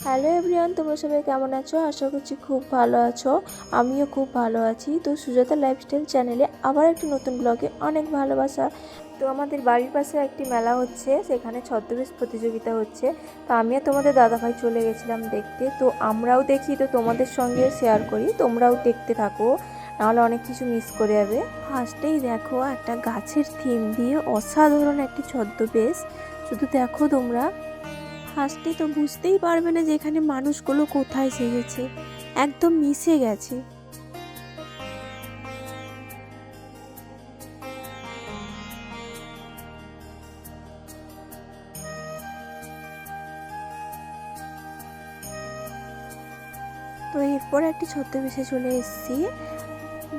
Hello everyone, তোমরা সবাই কেমন আছো? আশা করছি খুব ভালো আছো। আমিও খুব ভালো আছি। তো সুজাতা লাইফস্টাইল চ্যানেলে আবার একটি নতুন ব্লগে অনেক ভালোবাসা। তো আমাদের বাড়ির পাশে একটি মেলা হচ্ছে, সেখানে ছদ্মবেশ প্রতিযোগিতা হচ্ছে। তো আমিও তোমাদের দাদাভাই চলে গেছিলাম দেখতে। তো আমরাও দেখি, তো তোমাদের সঙ্গে শেয়ার করি, তোমরাও দেখতে থাকো, নাহলে অনেক কিছু মিস করে যাবে। ফার্স্টেই দেখো একটা গাছের থিম দিয়ে অসাধারণ একটি ছদ্মবেশ। শুধু দেখো তোমরা, ফার্স্টে তো বুঝতেই পারবে না যে এখানে মানুষগুলো কোথায় সেজেছে, একদম মিশে গেছে। তো এরপর একটি ছদ্মবেশে চলে এসেছি,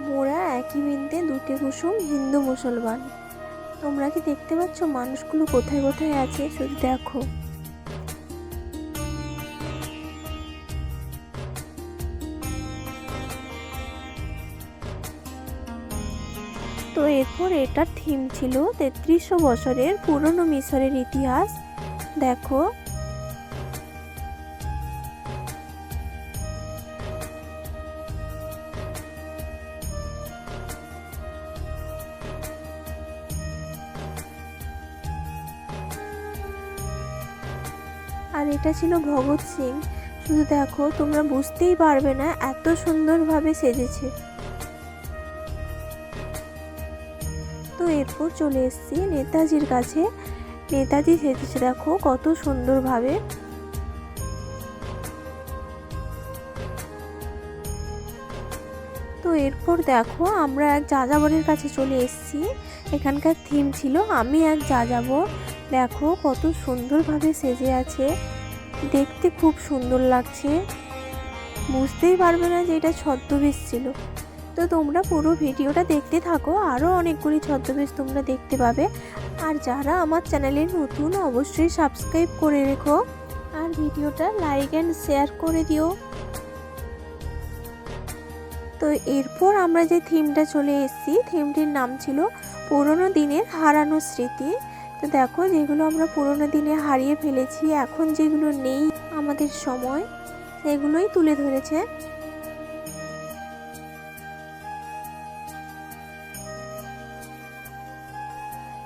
মোরা একই বৃন্তে দুটি কুসুম হিন্দু মুসলমান। তোমরা কি দেখতে পাচ্ছ মানুষগুলো কোথায় কোথায় আছে? শুধু দেখো। তো এরপর এটার থিম ছিল 3300 বছরের পুরনো মিশরের ইতিহাস। দেখো, আর এটা ছিল ভগৎ সিং। শুধু দেখো, তোমরা বুঝতেই পারবে না এত সুন্দরভাবে সেজেছে। তো এরপর চলে এসেছি নেতাজির কাছে। নেতাজি সেজেছে দেখো কত সুন্দরভাবে। তো এরপর দেখো আমরা এক যাযাবরের কাছে চলে এসেছি। এখানকার থিম ছিল আমি এক যাযাবর। দেখো কত সুন্দরভাবে সেজে আছে, দেখতে খুব সুন্দর লাগছে। বুঝতেই পারবে না যে এটা ছদ্মবেশ ছিল। তো তোমরা পুরো ভিডিওটা দেখতে থাকো, আরও অনেকগুলি ছদ্মবেশ তোমরা দেখতে পাবে। আর যারা আমার চ্যানেলে নতুন, অবশ্যই সাবস্ক্রাইব করে রেখো, আর ভিডিওটা লাইক অ্যান্ড শেয়ার করে দিও। তো এরপর আমরা যে থিমটা চলে এসেছি, থিমটির নাম ছিল পুরনো দিনের হারানো স্মৃতি। তো দেখো, যেগুলো আমরা পুরনো দিনে হারিয়ে ফেলেছি, এখন যেগুলো নেই আমাদের সময়, সেগুলোই তুলে ধরেছে।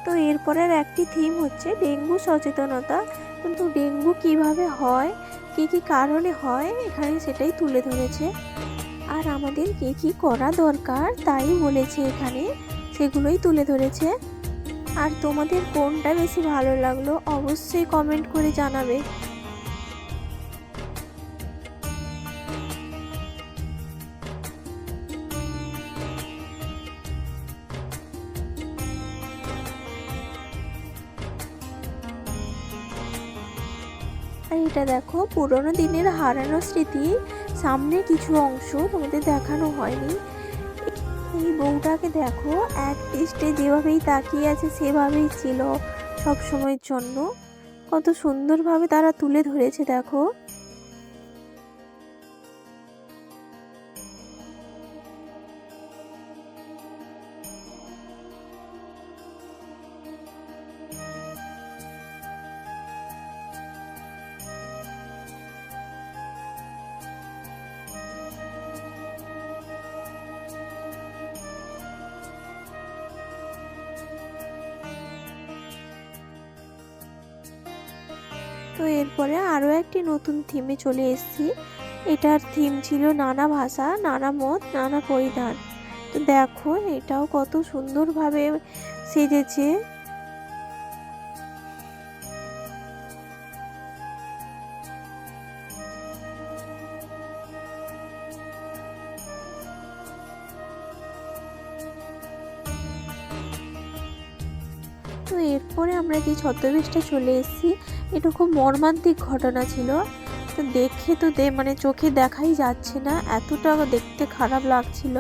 তো এরপরের একটি থিম হচ্ছে ডেঙ্গু সচেতনতা। কিন্তু ডেঙ্গু কিভাবে হয়, কি কি কারণে হয়, এখানে সেটাই তুলে ধরেছে। আর আমাদের কি কি করা দরকার তাই বলেছে এখানে, সেগুলোই তুলে ধরেছে। আর তোমাদের কোনটা বেশি ভালো লাগলো অবশ্যই কমেন্ট করে জানাবে। আর এটা দেখো পুরোনো দিনের হারানো স্মৃতি, সামনে কিছু অংশ তোমাদের দেখানো হয়নি। এই বউটাকে দেখো, এক দৃষ্টে যেভাবেই তাকিয়ে আছে সেভাবেই ছিল সব সময়ের জন্য। কত সুন্দরভাবে তারা তুলে ধরেছে দেখো। তো এরপরে আরও একটি নতুন থিমে চলে এসেছি। এটার থিম ছিল নানা ভাষা, নানা মত, নানা পরিধান। তো দেখো, এটাও কত সুন্দরভাবে সেজেছে। তো এরপরে আমরা যে ছদ্মবেশটা চলে এসেছি, এটা খুব মর্মান্তিক ঘটনা ছিল। তো দেখে তো মানে চোখে দেখাই যাচ্ছে না, এতটা দেখতে খারাপ লাগছিল।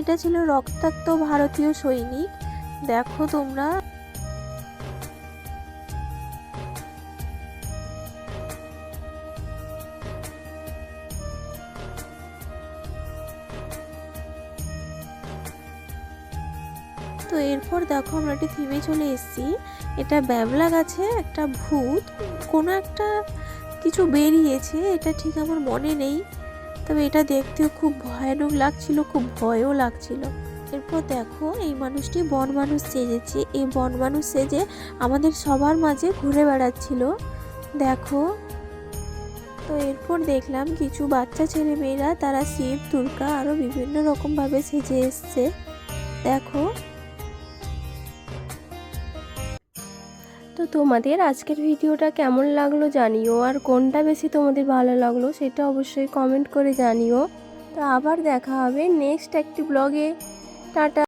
এটা ছিল রক্তাক্ত ভারতীয় সৈনিক। দেখো তোমরা। তো এরপর দেখো আমরা একটি থিমে চলে এসেছি। এটা ব্যাবলা গাছে একটা ভূত, কোনো একটা কিছু বেরিয়েছে, এটা ঠিক আমার মনে নেই, তবে এটা দেখতেও খুব ভয়ানক লাগছিল, খুব ভয়ও লাগছিল। এরপর দেখো এই মানুষটি বন মানুষ সেজেছে, এই বন মানুষ সেজে আমাদের সবার মাঝে ঘুরে বেড়াচ্ছিল দেখো। তো এরপর দেখলাম কিছু বাচ্চা ছেলে মেয়েরা তারা শিব দুর্গা আরও বিভিন্ন রকমভাবে সেজে এসছে দেখো। তো তোমাদের আজকের ভিডিওটা কেমন লাগলো জানিও, আর কোনটা বেশি তোমাদের ভালো লাগলো সেটা অবশ্যই কমেন্ট করে জানিও। তো আবার দেখা হবে নেক্সট একটি ব্লগে। টাটা।